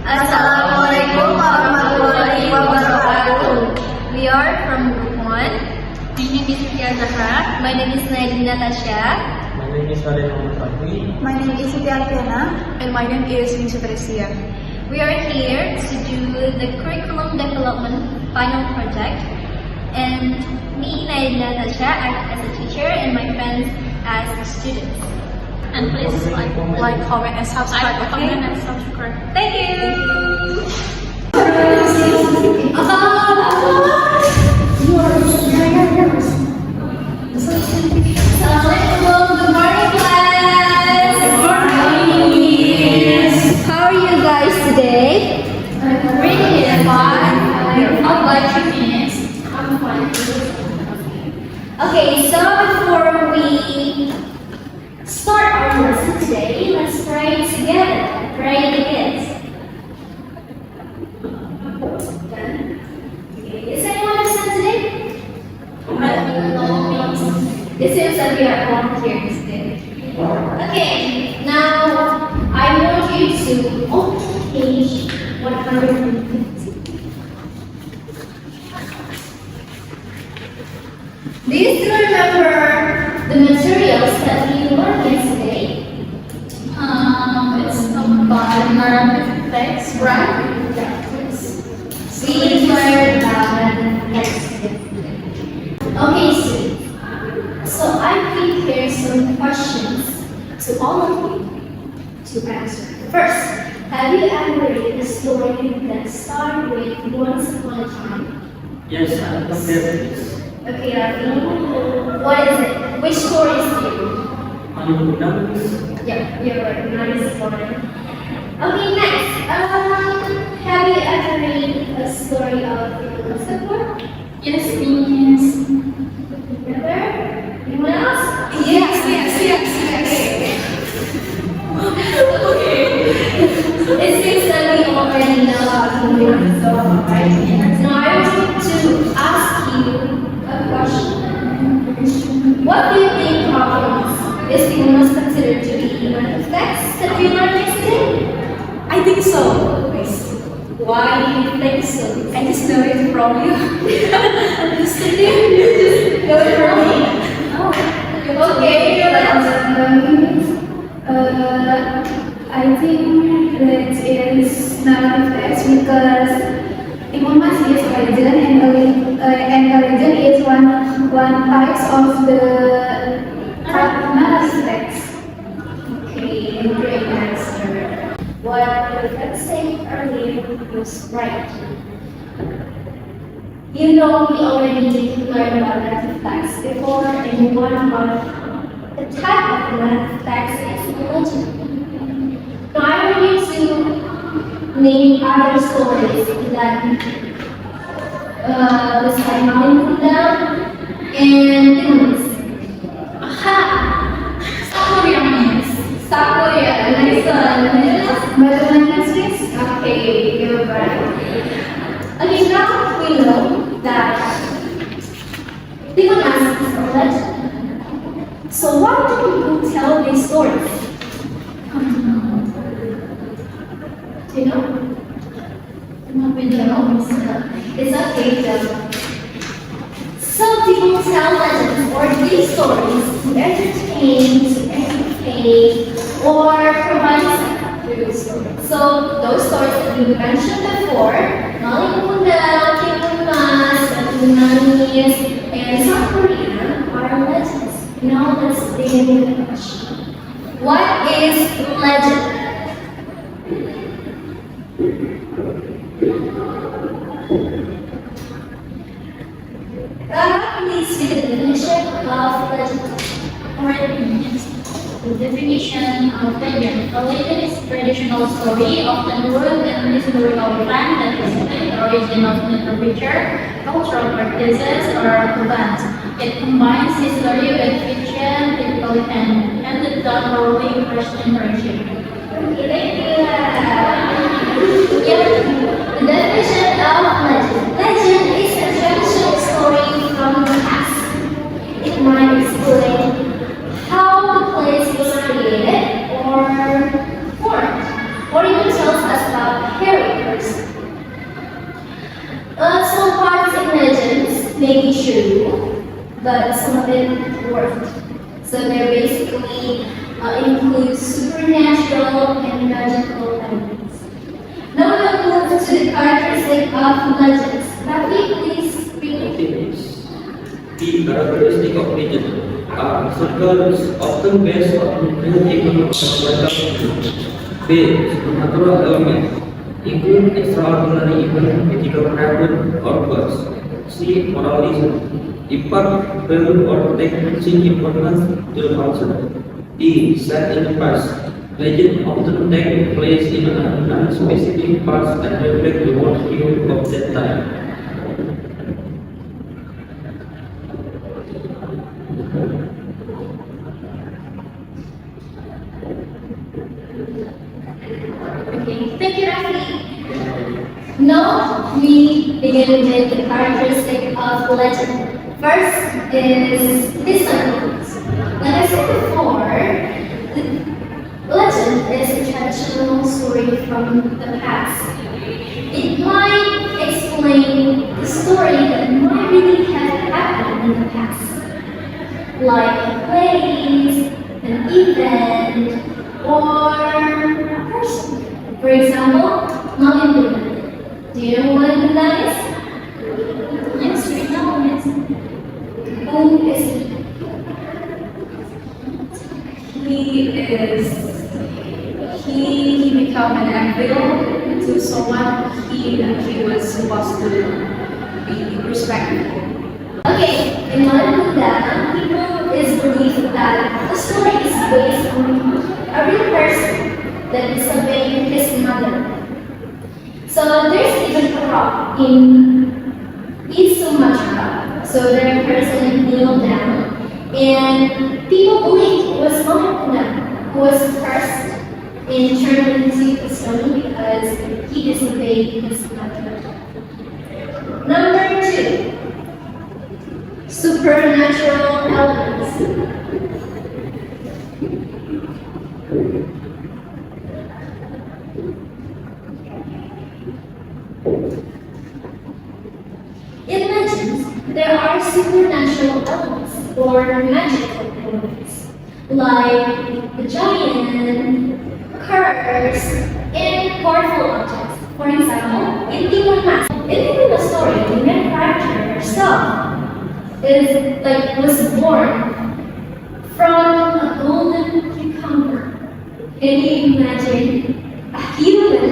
Assalamualaikum warahmatullahi wabarakatuh. We are from Group 1. My name is Azzahra. My name is Dininatasya. My name is Raden. My name is Siti Alviana. And my name is Ningsih Theresia. We are here to do the curriculum development final project, and me, Dininatasya, act as a teacher and my friends as students. And please Like, comment, and subscribe. comment and subscribe. Thank you! Assalamualaikum, good morning class! Good morning! How are you guys today? Really fun. How about you, Miss? I'm fine. Okay, so before we start our lesson today, let's pray together. Pray the kids. Is anyone absent today? It seems that we are volunteers today. Okay, now I want you to open page 150. Do you still remember the materials that we learned yesterday? It's about narrative text, right? We learned text. Okay, so I prepared some questions to all of you to answer. First, have you ever read a story that started with once upon a time? Yes, I am this. Okay, Rafi, what is it? Which story is it? Yeah, you're right. Nice one. Okay, next. Have you ever read a story of before? Yes, Miss. Remember? Anyone else? Yes. It seems that we already know how to do it, so right? Now I want to ask you a question. What do you think problems is English considered to be one of text that we learned yesterday? I think so. Why do you think so? I just know it from you. Understood you? You just know it from me? Oh. Okay, I think that is narrative text because information is legend and legend is one type of the narrative text. Okay, great answer. What the friend said earlier was right. You know, we already learned about narrative text before, and one of the type of narrative text is legend. Now I want you to name other stories that beside Mountain and Dininatasya. Aha! Sakuria, Miss. Sakuria, nice one. Okay, you're right. Okay, now we know that Dininatasya is a legend. So why do people tell these stories? Do you know? No, we don't know. It's okay though. Some people tell legends or these stories to entertain, to educate, or provide something through the story. So those stories that we mentioned before, Maling Munda, Kimumas, Tunanis, and Sakuria are legends. Now let's begin with the question. What is legend? Please read the definition of legend. The definition of legend. A legend is a traditional story, often rooted in historical fact that explains the origin of literature, cultural practices, or events. It combines history with fiction, typically and it done thoroughly first generation. The definition of legend. Legend is a traditional story from the past. It might explain how the place was created or formed, or even tells us about heroes but some of it weren't. So they basically include supernatural and magical elements. Now we'll move to the characteristic of legends. Rafi, please read. The characteristic of legend are circles often based on real economic based supernatural elements, include extraordinary events, mythical creatures or gods. See moralism, impart value or take importance to the culture. D. Set in the past. Legend often take place in a specific past and reflect the worldview of that time. Okay, thank you, Rafi. Now we begin with the characteristic of legend. First is historical. Like I said before, legend is a traditional story from the past. It might explain the story that might really have happened in the past, like a place, an event, or a person. For example, Naia. Do you know what Naia is? Yes, we know. Yes. Who is he? He become an anvil to someone he was supposed to be respectful. Okay, in Malakunda, people is believed that the story is based on a real person that disobeyed his mother. So there's even a rock in East Sumatra. So there a person kneeled down, and people believe it was Malakunda who was first in turning into the stone because he disobeyed his mother. Number 2. Supernatural elements. In legends, there are supernatural elements or magical elements, like the giant, curse, and powerful objects. For example, in the story, the main character herself was born from a golden cucumber. Can you imagine a human,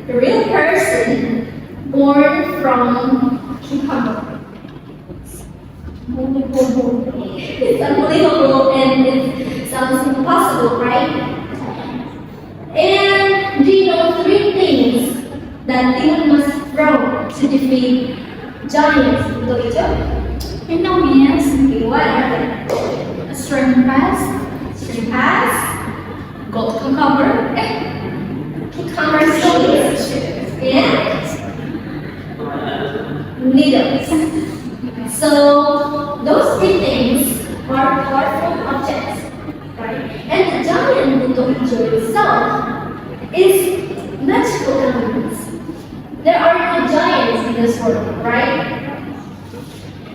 a real person, born from cucumber? It's unbelievable and it sounds impossible, right? And do you know 3 things that demon must throw to defeat giants? You know, yes. What are they? A string pass, gold cucumber, Cucumber seeds and needles. So those 3 things are powerful objects, right? And the giant Butoijo itself is magical elements. There are no giants in this world, right?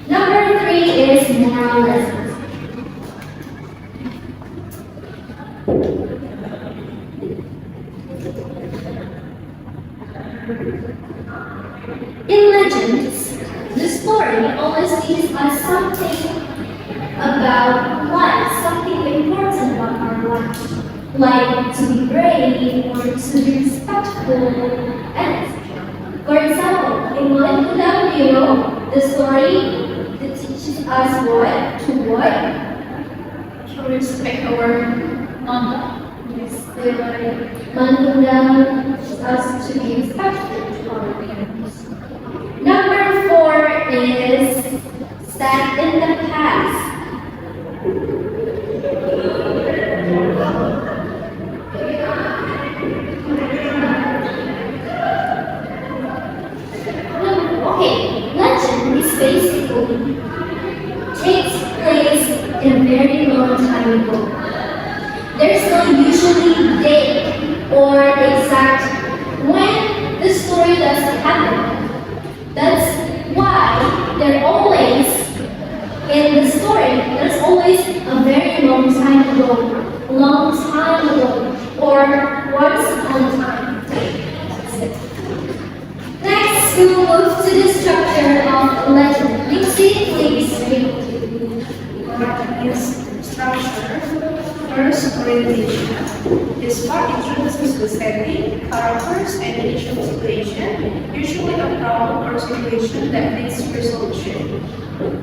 Number 3 is moral lessons. In legends, the story always teaches us something about life, something important about our life, like to be brave or to be respectful. And for example, in Malakunda, the story that teaches us what? To respect our mother. Yes, Malakunda teaches us to be respectful to our parents. Number 4 is set in the past. Okay, legend is basically takes place in a very long time ago. There's no usually date or exact when the story does happen. That's why there always In the story, there's always a very long time ago, or once upon a time. Next, we will move to the structure of legend. Ningsih, please read. What is structure? First, orientation. This part introduces the setting, characters, and initial situation, usually a problem or situation that needs resolution.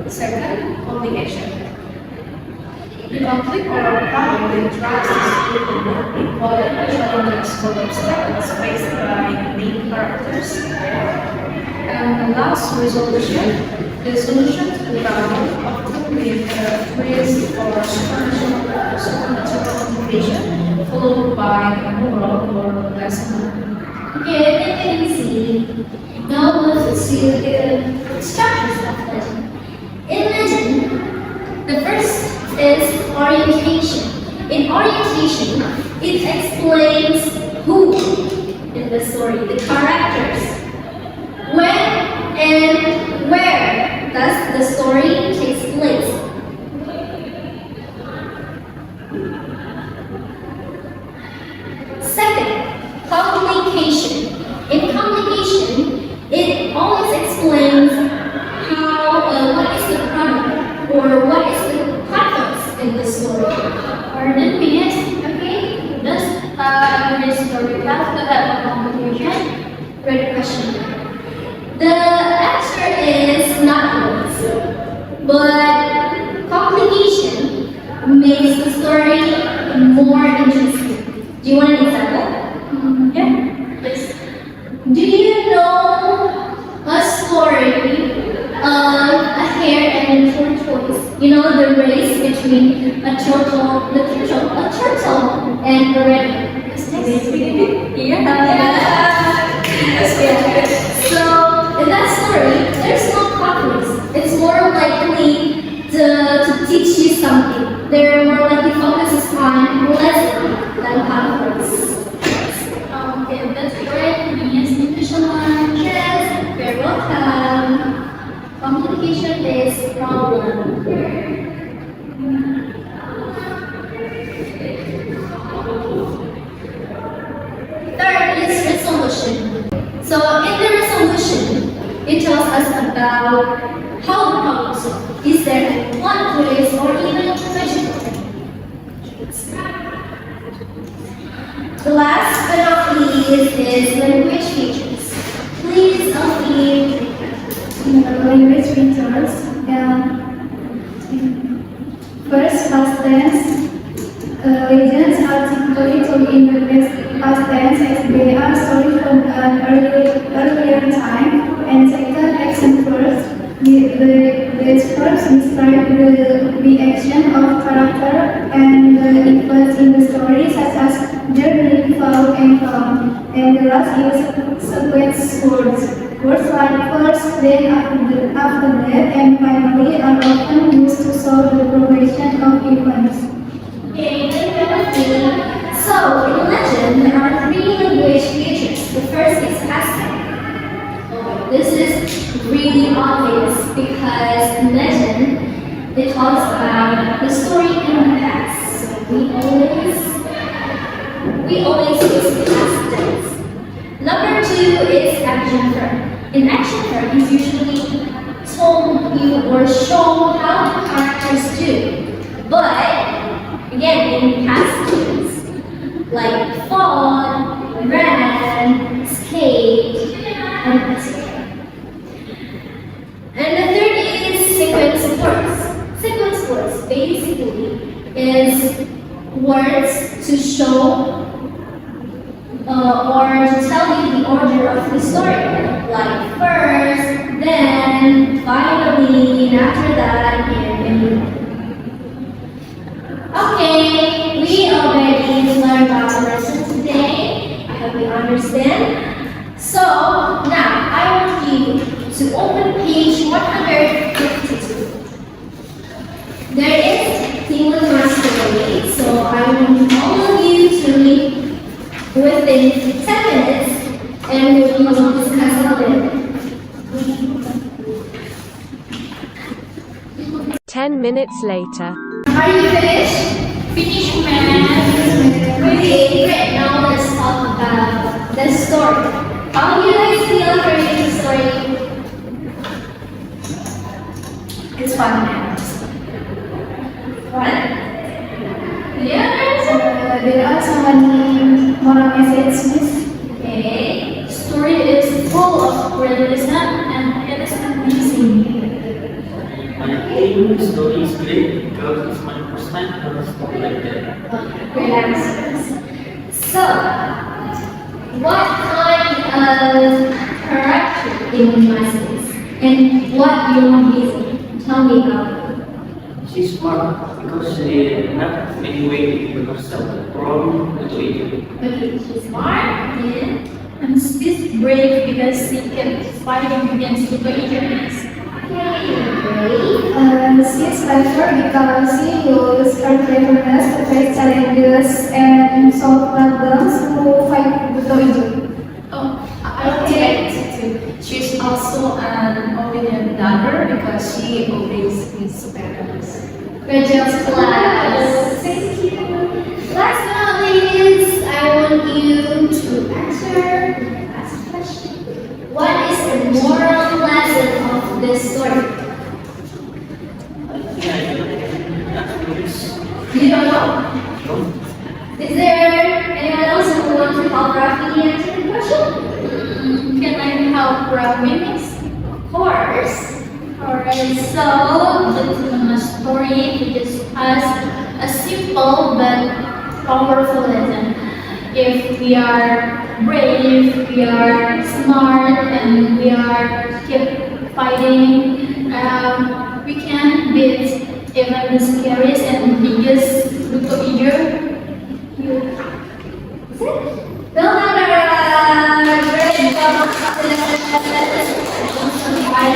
Second, only action. The conflict or problem that drives the story involving challenges or obstacles faced by main characters. And the last, resolution. The solution to the problem often with a twist or supernatural motivation, followed by a moral or lesson. Okay, then you can see, now let's see the structures of legend. In legend, the first is orientation. In orientation, it explains who in the story, the characters, when and where does the story takes place. Second, complication. In complication, it always explains what is the problem or what is the pathos in the story. Pardon me, okay? Does every story have to have a complication? Great question. The answer is not always, but complication makes the story more interesting. Do you want an example? Yeah, please. Do you know a story of a hare and a tortoise? You know the race between a turtle and a rabbit. Yeah. So in that story, there's no conflict. It's more likely to teach you something. They're more likely focuses on lesson than conflicts. Okay, that's great. Yes, thank you so much. Yes, you're welcome. Complication is problem. Third is resolution. So in the resolution, it tells us about how the problem is solved. Is there a plot twist or even a vegetable? The last but not least is language features. Please, Alfie. Language features. First, past tense. Legends are typically told in the past tense as they are stories from an earlier time. And second, action first. These verbs describe the action of character and events in the story, such as journey, fall, and come. And the last is sequence words. Words like first, then after that, and finally are often used to show the progression of events. Okay, thank you. So, in legend, there are three language features. The first is past tense. This is really obvious because in legend, it talks about the story in the past. So we always use past tense. Number two is action verb. In action verb, it's usually told you or shown how the characters do. But again, in past tense, like fall, ran, escaped, and etc. And the third is sequence words. Sequence words basically is words to show or to tell you the order of the story. Like first, then, finally, and after that, and okay, we already learned about the lesson today. I hope you understand. So, now I want you to open page 152. There is single mastery, so I want all of you to read within 10 minutes and we will discuss it later. 10 minutes later. Are you finished? Finish, man. Okay, great. Now let's talk about the story. How do you guys feel for reading the story? It's fun, man. What? There are so many moral messages. Okay. Story is full of realism and it is amazing. I think the story is great because it's my first time to have a story like that. Great answers. So, what kind of character Dininatasya is? And what you want to tell me about it? She's smart because she have many ways to keep herself from the way. Okay, she's smart And she's brave because she kept fighting against the agents. She is clever because she uses her cleverness to face challenges and solve problems to fight the evil. Oh, I would say too. She's also an obedient daughter because she obeys his parents. Good job, class. Thank you. Last but not least, I want you to ask a question. What is the moral lesson of this story? You don't know? Is there anyone else who wants to help Rafi answer the question? Can I help Rafi? Of course. Alright, so the story teaches us a simple but powerful lesson. If we are brave, we are smart, and we are keep fighting, we can beat even the scariest and biggest Buto Ijo. Great job. I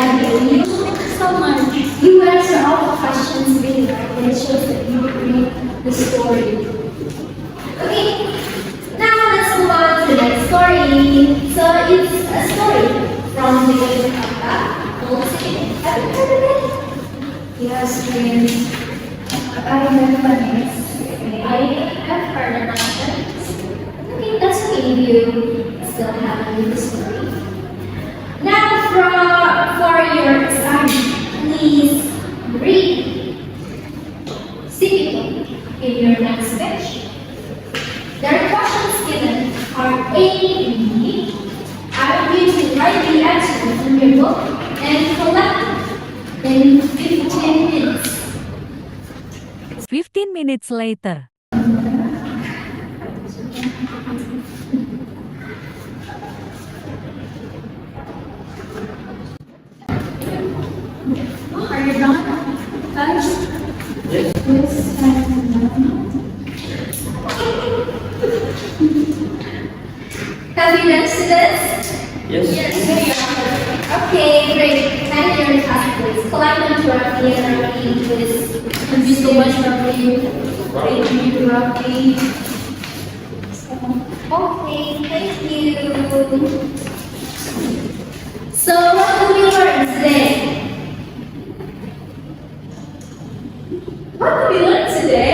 So much. You answer all the questions really right, and it shows that you read the story. Okay, now let's move on to the next story. So it's a story from the Eka Sanjaya. Have you heard of it? Yes, friends. I remember this. I have heard about it. Okay, that's okay if you still haven't read the story. Now for your assignment, please read Siti in your next page. There are questions given are A and B. I want you to write the answers in your book and collect them in 15 minutes. 15 minutes later. Are you done? Guys? Have you done students? Yes. Okay, great. Hand your task, please. Collect them to Rafi and Rafi, please. Thank you so much, Rafi. Thank you, Rafi. Okay, thank you. So, what did we learn today? What did we learn today?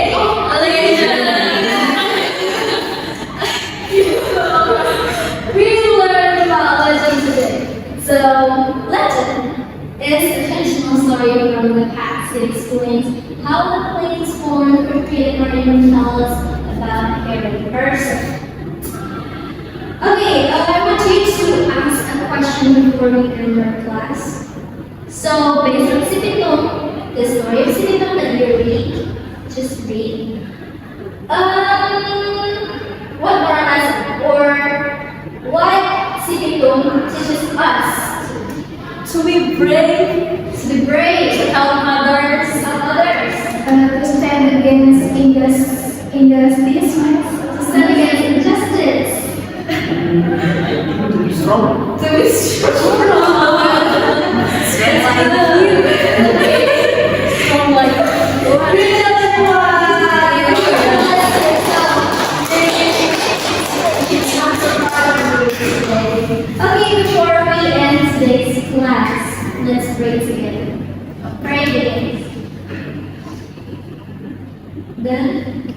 We learned about legend today. So, legend is a fictional story from the past. It explains how the planes formed or created or even tell us about every person. Okay, I want you to ask a question before we end our class. So, based on Siti, the story of Siti that you read, just read. What moral lesson or what Siti teaches us? To be brave, To be brave, to help others, To stand against injustice. to stand against injustice, I need to be strong. to be strong. strong like Okay, before we end today's class, let's pray together. Pray together. Then